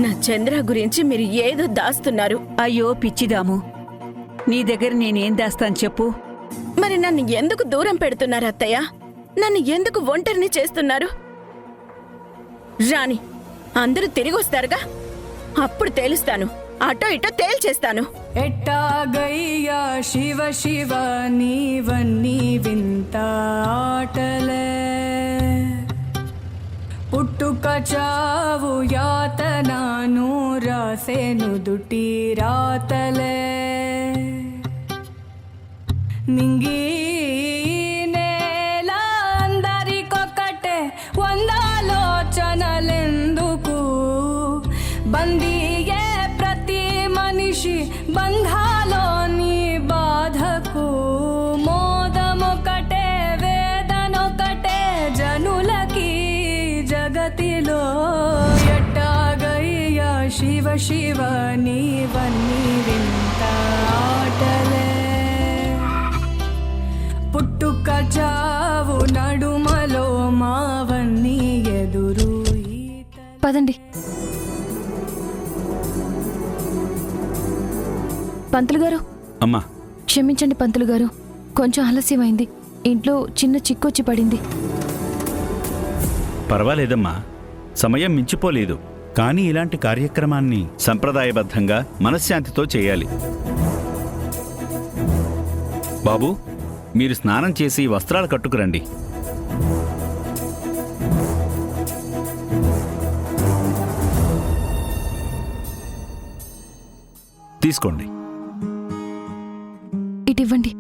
నా చంద్ర గురించి మీరు ఏదో దాస్తున్నారు. అయ్యో పిచ్చిదాము, నీ దగ్గర నేనేం దాస్తాను చెప్పు. మరి నన్ను ఎందుకు దూరం పెడుతున్నారు అత్తయ్య? నన్ను ఎందుకు ఒంటరిని చేస్తున్నారు? రాని, అందరూ తిరిగొస్తారుగా, అప్పుడు తేలుస్తాను. అటో ఇటో తేల్చేస్తాను. ఎట్టాగయ్యా శివ శివ నీవన్నీ వింత ఆటలే, పుట్టుక చావు యాతనాను రాసేను దుటి రాతలే, నింగి నేల అందరికొక్కటే వందాలోచనలెందుకు, బందీయే ప్రతి మనిషి బంధాలోని బాధకు, మోదమొకటే వేదనొకటే జనులకి జగతిలో, ఎట్టాగయ్యా శివ శివ నీవన్నీ వింత ఆటలే, పుట్టుక చావు నడుమలో మావన్నీ ఎదురు. పదండి. పంతులు గారు. అమ్మా. క్షమించండి పంతులు గారు, కొంచెం ఆలస్యమైంది. ఇంట్లో చిన్న చిక్కొచ్చి పడింది. పర్వాలేదమ్మా, సమయం మించిపోలేదు. కానీ ఇలాంటి కార్యక్రమాన్ని సంప్రదాయబద్ధంగా మనశ్శాంతితో చేయాలి. బాబు, మీరు స్నానం చేసి వస్త్రాలు కట్టుకురండి. తీసుకోండి. ఇటివ్వండి.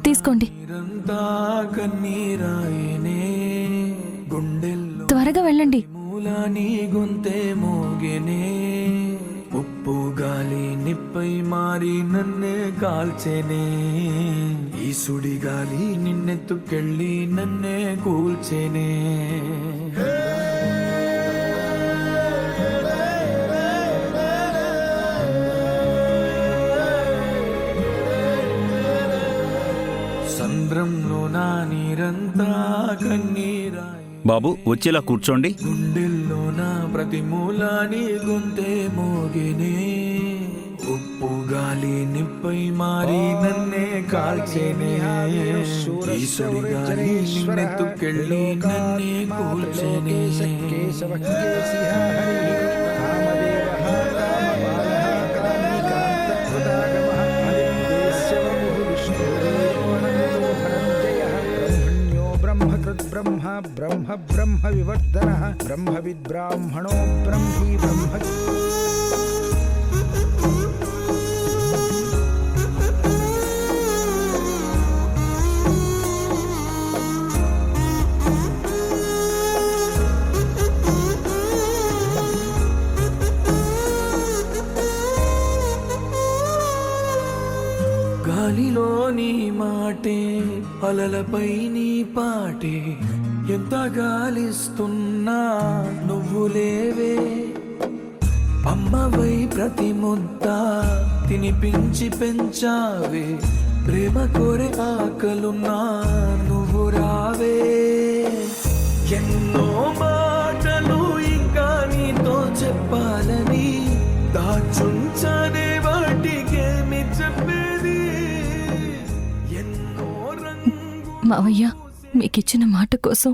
తీసుకోండి. త్వరగా వెళ్ళండి. ఉప్పు గాలి నిప్పై మారి నన్నే కాల్చేనే, ఈ సుడి గాలి నిన్నెత్తుకెళ్ళి నన్నే కూల్చేనే. సంద్రంలో నా నీరంతా కన్నీరాయి. బాబు, వచ్చేలా కూర్చోండి. గుండెల్లో నా ప్రతి మూలాని గొంతే మోగినే, ఉప్పు గాలి నిప్పై మారి నన్నే కాల్చేనే, ఈశ్వరి గాలి నిన్నెత్తుకెళ్ళి నన్నే కూల్చేనే. బ్రహ్మ బ్రహ్మ బ్రహ్మ వివర్ధనః బ్రహ్మవిద్ బ్రాహ్మణో బ్రహ్మీ బ్రహ్మ. గాలిలో నీ మాటే, అలలపై నీ పాటే, ఎంత గాలిస్తున్నా నువ్వు లేవే. అమ్మవై ప్రతి ముద్ద తినిపించి పెంచావే, ప్రేమ కోరే ఆకలున్నా నువ్వు రావే. ఎన్నో మాటలు ఇంకా నీతో చెప్పాలని దాచుంచదే, వాటికేమి చెప్పేది. మావయ్య, మీకిచ్చిన మాట కోసం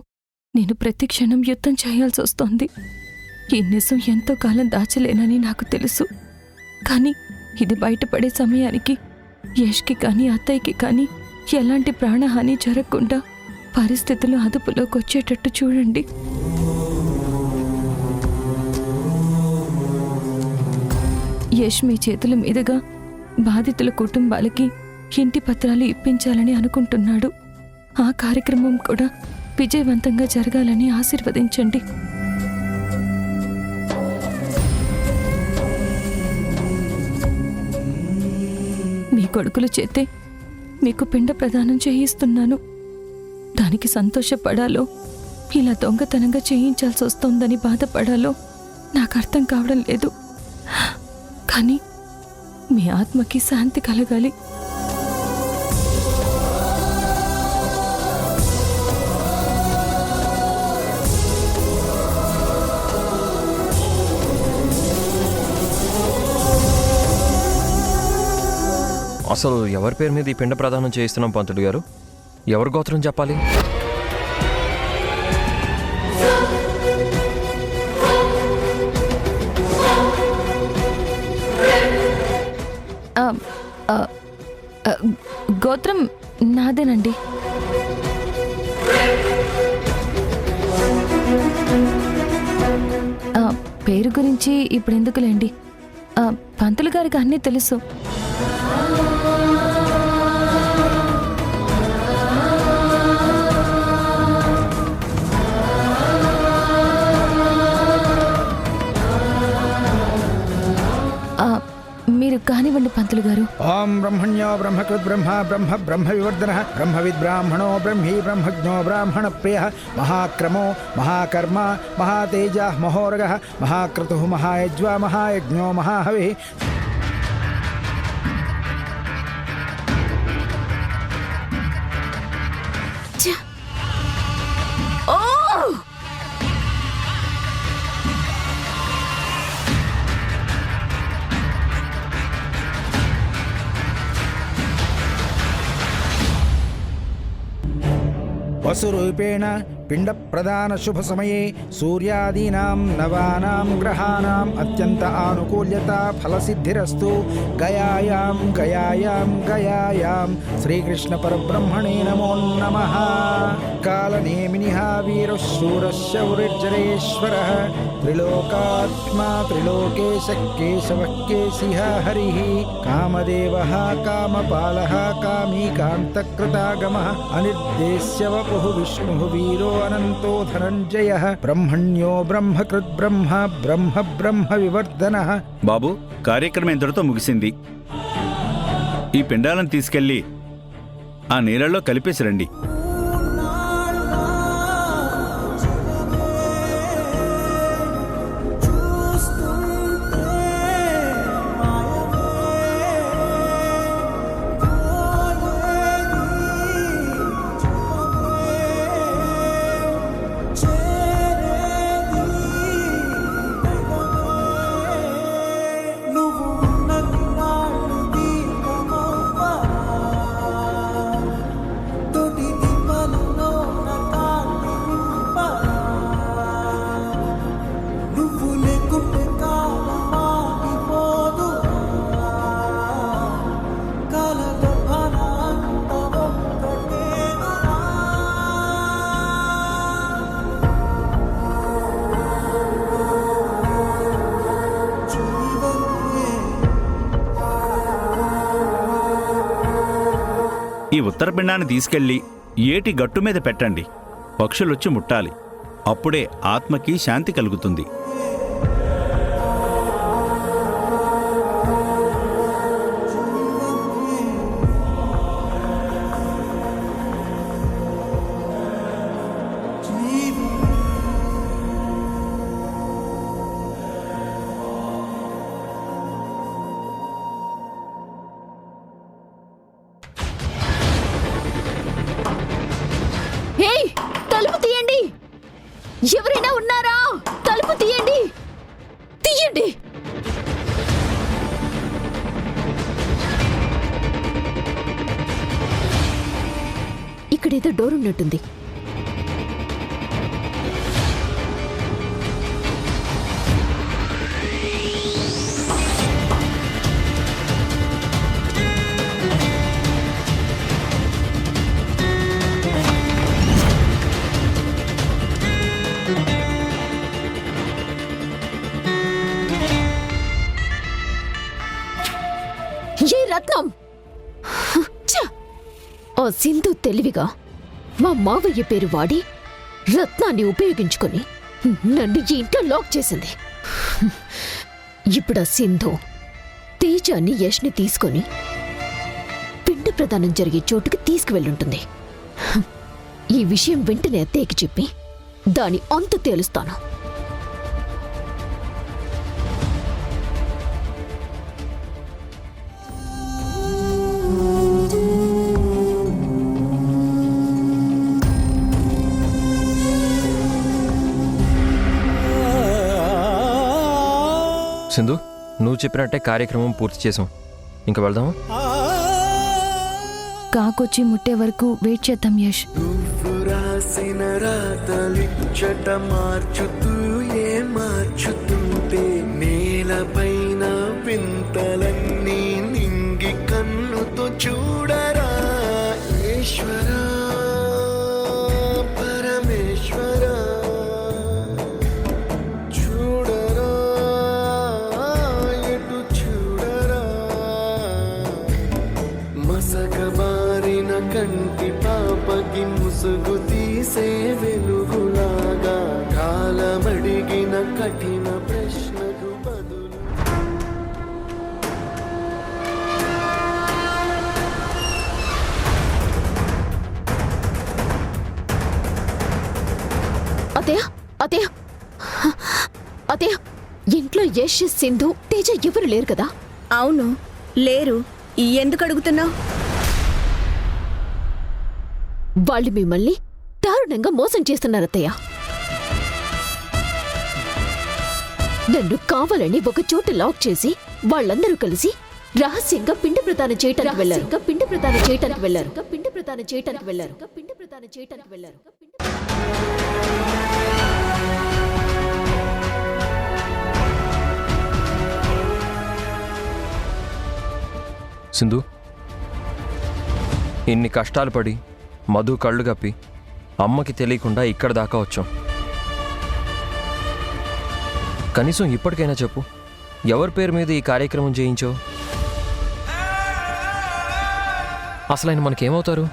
నేను ప్రతి క్షణం యుద్ధం చేయాల్సి వస్తోంది. ఈ నిజం ఎంతో కాలం దాచలేనని నాకు తెలుసు. కానీ ఇది బయటపడే సమయానికి యష్కి కానీ అత్తయ్యకి కానీ ఎలాంటి ప్రాణహాని జరగకుండా పరిస్థితులు అదుపులోకి వచ్చేటట్టు చూడండి. యష్ మీ చేతుల మీదుగా బాధితుల కుటుంబాలకి ఇంటి పత్రాలు ఇప్పించాలని అనుకుంటున్నాడు. ఆ కార్యక్రమం కూడా విజయవంతంగా జరగాలని ఆశీర్వదించండి. మీ కొడుకుల చేతే మీకు పిండ ప్రదానం చేయిస్తున్నాను. దానికి సంతోషపడాలో ఇలా దొంగతనంగా చేయించాల్సి వస్తోందని బాధపడాలో నాకు అర్థం కావడం లేదు. కానీ మీ ఆత్మకి శాంతి కలగాలి. అసలు ఎవరి పేరు మీద ఈ పిండ ప్రదానం చేయిస్తున్నాం పంతులు గారు? ఎవరి గోత్రం చెప్పాలి? ఆ, ఆ, ఆ, గోత్రం నాదేనండి. పేరు గురించి ఇప్పుడు ఎందుకులేండి. పంతులు గారికి అన్నీ తెలుసు. మీరు కానివ్వండి పంతులు గారు. ఓం బ్రహ్మణ్యో బ్రహ్మకృత్ బ్రహ్మ బ్రహ్మ బ్రహ్మ వివర్ధన బ్రహ్మవిద్ బ్రాహ్మణో బ్రహ్మీ బ్రహ్మజ్ఞో బ్రాహ్మణ ప్రియ మహాక్రమో మహాకర్మ మహాతేజ మహోరగ మహాక్రతు మహాయజ్వా మహాయజ్ఞో మహాహవి. వసురూపేణ పిండ ప్రదాన శుభ సమయే సూర్యాదీనాం నవానాం గ్రహాణాం అత్యంత ఆనుకూల్యత ఫలసిద్ధిరస్తు. గయాయాం గయాయాం గయాయాం శ్రీకృష్ణ పరబ్రహ్మణే నమో నమః. కాలనేమినిః వీరః శూరः శౌరిర్జరేశ్వరः త్రిలోకాత్మా త్రిలోకేశ కేశవః కేశిః హరిః కామదేవః కామపాలः కామీకాంతకృతాగమః అనిర్దేశ్య వపుః విష్ణుః వీరో అనంతో ధనంజయః బ్రహ్మణ్యో బ్రహ్మకృత్ బ్రహ్మ బ్రహ్మ బ్రహ్మ వివర్ధనః. బాబు, కార్యక్రమం ఇంతటితో ముగిసింది. ఈ పిండాలను తీసుకెళ్లి ఆ నీళ్ళల్లో కలిపేసి రండి. ఈ ఉత్తరపిండాన్ని తీసుకెళ్లి ఏటి గట్టు మీద పెట్టండి. పక్షులొచ్చి ముట్టాలి. అప్పుడే ఆత్మకి శాంతి కలుగుతుంది. తలుపు తీయండి. ఎవరైనా ఉన్నారా? తలుపు తీయండి, తీయండి. ఇక్కడేదో డోర్ ఉన్నట్టుంది. రత్నం, ఆ సింధు తెలివిగా మా మావయ్య పేరు వాడి రత్నాన్ని ఉపయోగించుకొని నన్ను ఈ ఇంట్లో లాక్ చేసింది. ఇప్పుడు ఆ సింధు తేజాన్ని యష్ని తీసుకొని పిండ ప్రదానం జరిగే చోటుకి తీసుకువెళ్ళుంటుంది. ఈ విషయం వెంటనే అత్తయ్యకి చెప్పి దాని అంతు తేలుస్తాను. సింధు, నువ్వు చెప్పినట్టే కార్యక్రమం పూర్తి చేసాం. ఇంకా వెళ్దామా? కాకొచ్చి ముట్టే వరకు వెయిట్ చేద్దాం యష్. నువ్వు రాసిన రాతలిచ్చట మార్చుతూ మార్చుతుంటే నేలపైన వింతలన్నీ నింగి కన్నుతో చూడరా ఈశ్వరా పరమేశ్వరా చూడరా ఎటు చూడరా మసకబారిన కంటి పాపకి ముసుగు తీసే వెలుగులాగా కాలమడిగిన కఠిన ప్రశ్నకు బదులు అతయ్య అతయ్య అతయ్య, ఇంట్లో యష్, సింధు, తేజ ఎవరు లేరు కదా? అవును, లేరు. ఎందుకు అడుగుతున్నావు? వాళ్ళు మిమ్మల్ని దారుణంగా మోసం చేస్తున్నారు అత్తయ్య. నన్ను కావాలని ఒక చోట లాక్ చేసి వాళ్ళందరూ కలిసి రహస్యంగా పిండి ప్రదానం చేయటానికి వెళ్లారు. సింధు, ఇన్ని కష్టాలు పడి మధు కళ్ళు కప్పి అమ్మకి తెలియకుండా ఇక్కడ దాకా వచ్చాం. కనీసం ఇప్పటికైనా చెప్పు, ఎవరి పేరు మీద ఈ కార్యక్రమం చేయించావు? అసలు ఆయన మనకేమవుతారు?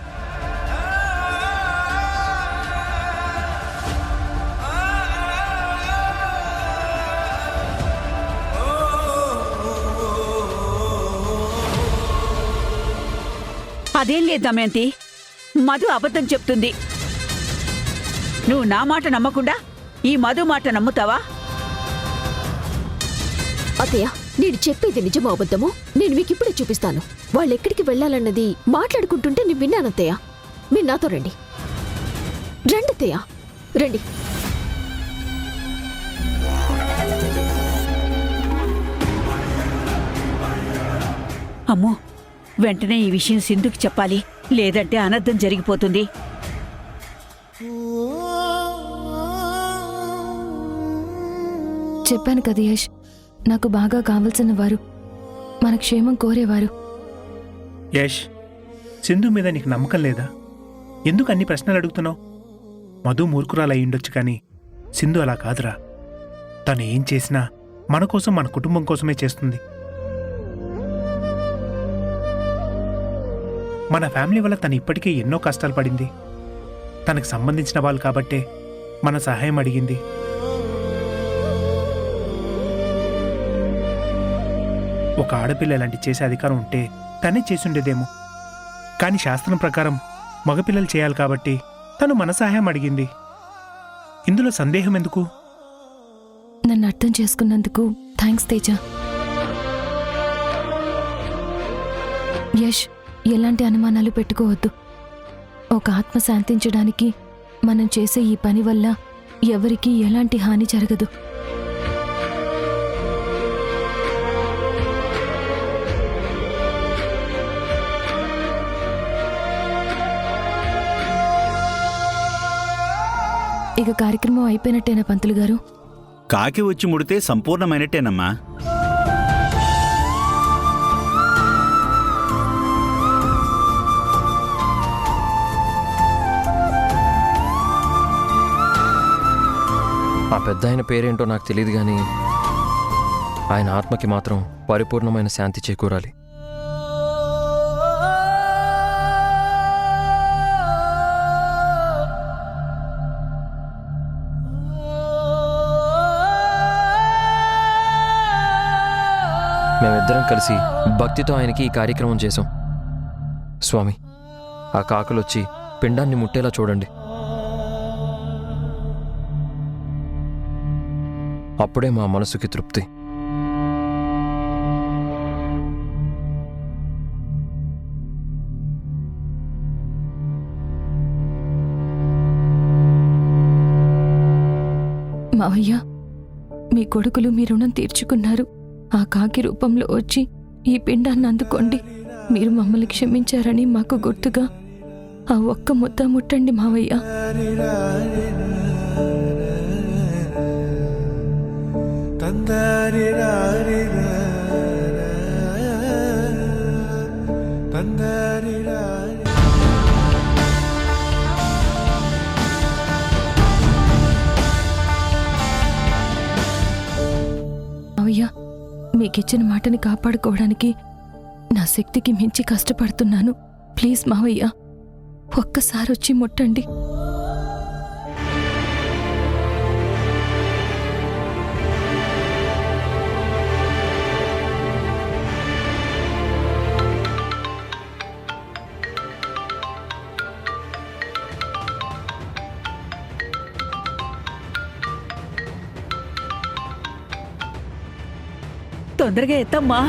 అదేం లేదు దమయంతి, మధు అబద్ధం చెప్తుంది. నువ్వు నా మాట నమ్మకుండా ఈ మధు మాట నమ్ముతావా? అత్తయ్య, నేను చెప్పేది నిజమో అబద్ధమో నేను మీకు ఇప్పుడే చూపిస్తాను. వాళ్ళెక్కడికి వెళ్ళాలన్నది మాట్లాడుకుంటుంటే నేను విన్నాను అత్తయ్య. మీరు నాతో రండి. రండి అత్తయ్య, రండి. అమ్మో, వెంటనే ఈ విషయం సింధుకి చెప్పాలి, లేదంటే అనర్థం జరిగిపోతుంది. చెప్పాను కదా యష్, నాకు బాగా కావలసిన వారు, మన క్షేమం కోరేవారు. యష్, సింధు మీద నీకు నమ్మకం లేదా? ఎందుకు అన్ని ప్రశ్నలు అడుగుతున్నావు? మధు మూర్ఖురాలు అయ్యుండొచ్చు కానీ సింధు అలా కాదురా. తను ఏం చేసినా మన కోసం, మన కుటుంబం కోసమే చేస్తుంది. మన ఫ్యామిలీ వల్ల తను ఇప్పటికే ఎన్నో కష్టాలు పడింది. తనకు సంబంధించిన వాళ్ళు కాబట్టే మన సహాయం అడిగింది. ఒక ఆడపిల్ల ఇలాంటి చేసే అధికారం ఉంటే తనే చేసుండేదేమో. కానీ శాస్త్రం ప్రకారం మగపిల్లలు చేయాలి కాబట్టి తను మన సహాయం అడిగింది. ఇందులో సందేహం ఎందుకు? నన్ను అర్థం చేసుకున్నందుకు థ్యాంక్స్ తేజ. యష్, ఎలాంటి అనుమానాలు పెట్టుకోవద్దు. ఒక ఆత్మ శాంతించడానికి మనం చేసే ఈ పని వల్ల ఎవరికీ ఎలాంటి హాని జరగదు. ఇక కార్యక్రమం అయిపోయినట్టేనా పంతులు గారు? కాకి వచ్చి ముడితే సంపూర్ణమైనట్టేనమ్మా. ఆ పెద్ద ఆయన పేరేంటో నాకు తెలియదు కానీ ఆయన ఆత్మకి మాత్రం పరిపూర్ణమైన శాంతి చేకూరాలి. మేమిద్దరం కలిసి భక్తితో ఆయనకి ఈ కార్యక్రమం చేశాం. స్వామి, ఆ కాకులొచ్చి పిండాన్ని ముట్టేలా చూడండి. అప్పుడే మా మనసుకి తృప్తి. మావయ్య, మీ కొడుకులు మీ రుణం తీర్చుకున్నారు. ఆ కాకి రూపంలో వచ్చి ఈ పిండాన్ని అందుకోండి. మీరు మమ్మల్ని క్షమించారని మాకు గుర్తుగా ఆ ఒక్క ముద్ద ముట్టండి మావయ్య. మావయ్య, మీకిచ్చిన మాటని కాపాడుకోవడానికి నా శక్తికి మించి కష్టపడుతున్నాను. ప్లీజ్ మావయ్య, ఒక్కసారి వచ్చి ముట్టండి. తొందరగా ఎత్తమ్మా.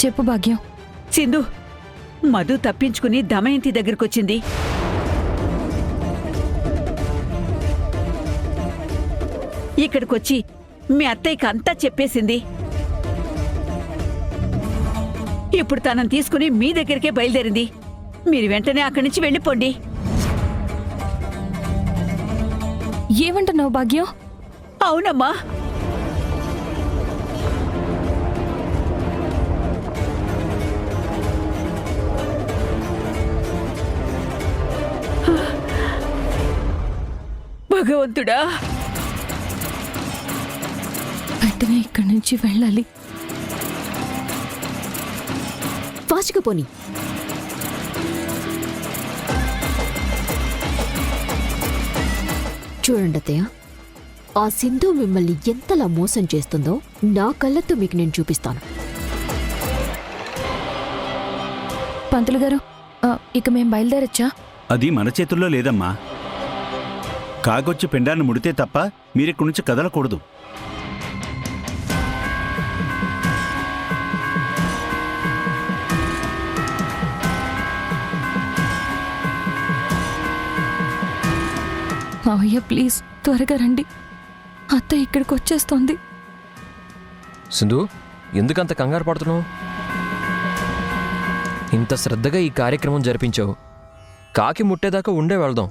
చెప్పు భాగ్యం. సింధు, మధు తప్పించుకుని దమయంతి దగ్గరకొచ్చింది. ఇక్కడికొచ్చి మీ అత్తయ్యకి అంతా చెప్పేసింది. ఇప్పుడు తనని తీసుకుని మీ దగ్గరికే బయలుదేరింది. మీరు వెంటనే అక్కడి నుంచి వెళ్ళిపోండి. ఏమంటున్నావు భాగ్యం? అవునమ్మా. భగవంతుడా, వెంటనే ఇక్కడి నుంచి వెళ్ళాలి. ఫాస్ట్గా పోనీ. చూడండి అత్తయ్య, ఆ సింధు మిమ్మల్ని ఎంతలా మోసం చేస్తుందో నా కళ్ళతో మీకు నేను చూపిస్తాను. పంతులు గారు, ఇక మేం బయలుదేరొచ్చా? అది మన చేతుల్లో లేదమ్మా. కాగొచ్చి పిండాన్ని ముడితే తప్ప మీరిక్కడి నుంచి కదలకూడదు. మావయ్య ప్లీజ్ త్వరగా రండి, అత్త ఇక్కడికి వచ్చేస్తోంది. సింధు, ఎందుకంత కంగారు పడుతున్నావు? ఇంత శ్రద్ధగా ఈ కార్యక్రమం జరిపించావు. కాకి ముట్టేదాకా ఉండే వెళ్దాం.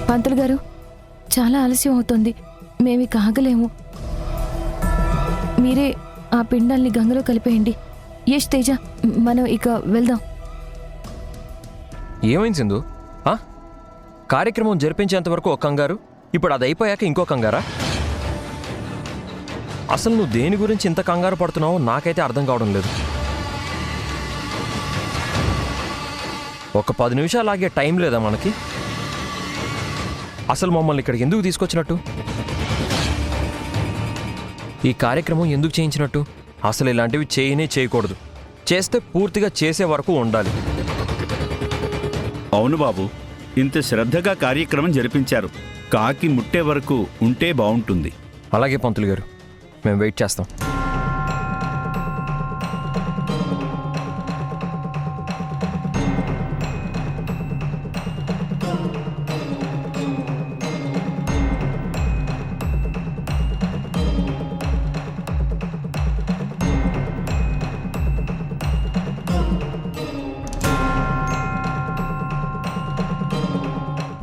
పంతులు గారు, చాలా ఆలస్యం అవుతోంది, మేమి కాగలేము. మీరే ఆ పిండాల్ని గంగలో కలిపేయండి. యష్, తేజ, మనం ఇక వెళ్దాం. ఏమైంది సింధు? కార్యక్రమం జరిపించేంత వరకు ఒక కంగారు, ఇప్పుడు అది అయిపోయాక ఇంకో కంగారా? అసలు నువ్వు దేని గురించి ఇంత కంగారు పడుతున్నావో నాకైతే అర్థం కావడం లేదు. ఒక 10 నిమిషాలు ఆగే టైం లేదా మనకి? అసలు మమ్మల్ని ఇక్కడికి ఎందుకు తీసుకొచ్చినట్టు? ఈ కార్యక్రమం ఎందుకు చేయించినట్టు? అసలు ఇలాంటివి చేయకూడదు. చేస్తే పూర్తిగా చేసే వరకు ఉండాలి. అవును బాబు, ఇంత శ్రద్ధగా కార్యక్రమం జరిపించారు. కాకి ముట్టే వరకు ఉంటే బావుంటుంది. అలాగే పంతులు గారు, మేము వెయిట్ చేస్తాం.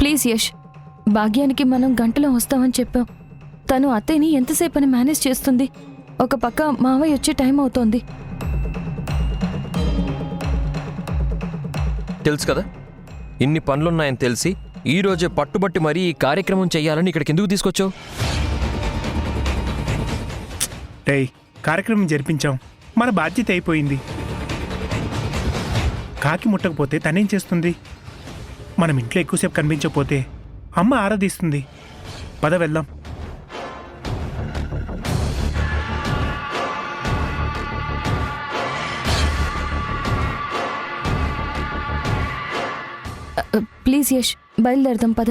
ప్లీజ్ యష్, భాగ్యానికి మనం గంటలో వస్తామని చెప్పాం. తను అత్తయ్యని ఎంతసేపు అని మేనేజ్ చేస్తుంది? ఒక పక్క మావయ్య వచ్చే టైం అవుతోంది. తెలుసు కదా, ఇన్ని పనులున్నాయని తెలిసి ఈరోజే పట్టుబట్టి మరీ ఈ కార్యక్రమం చెయ్యాలని ఇక్కడికి ఎందుకు తీసుకొచ్చావు? రేయ్, కార్యక్రమం జరిపించాం, మన బాధ్యత అయిపోయింది. కాకి ముట్టకపోతే తనేం చేస్తుంది? మనం ఇంట్లో ఎక్కువసేపు కనిపించకపోతే అమ్మ ఆరాధిస్తుంది. పద వెళ్దాం. ప్లీజ్ యష్, బయలుదేరదాం పద.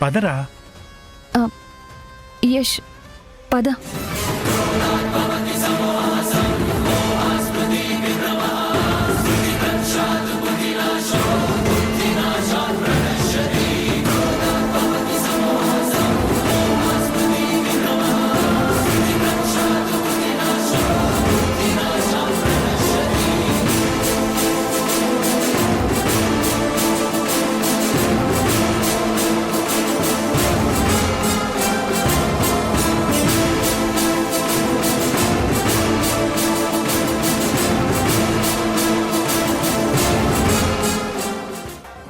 పదరా. యష్ పద.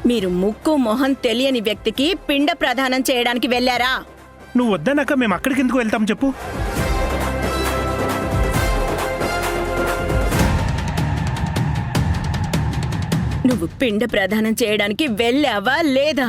మీరు ముక్కు మొహం తెలియని వ్యక్తికి పిండ ప్రదానం చేయడానికి వెళ్ళారా? నువ్వు వద్దన్నాక మేము అక్కడికి ఎందుకు వెళ్తాం చెప్పు? నువ్వు పిండ ప్రదానం చేయడానికి వెళ్ళావా లేదా?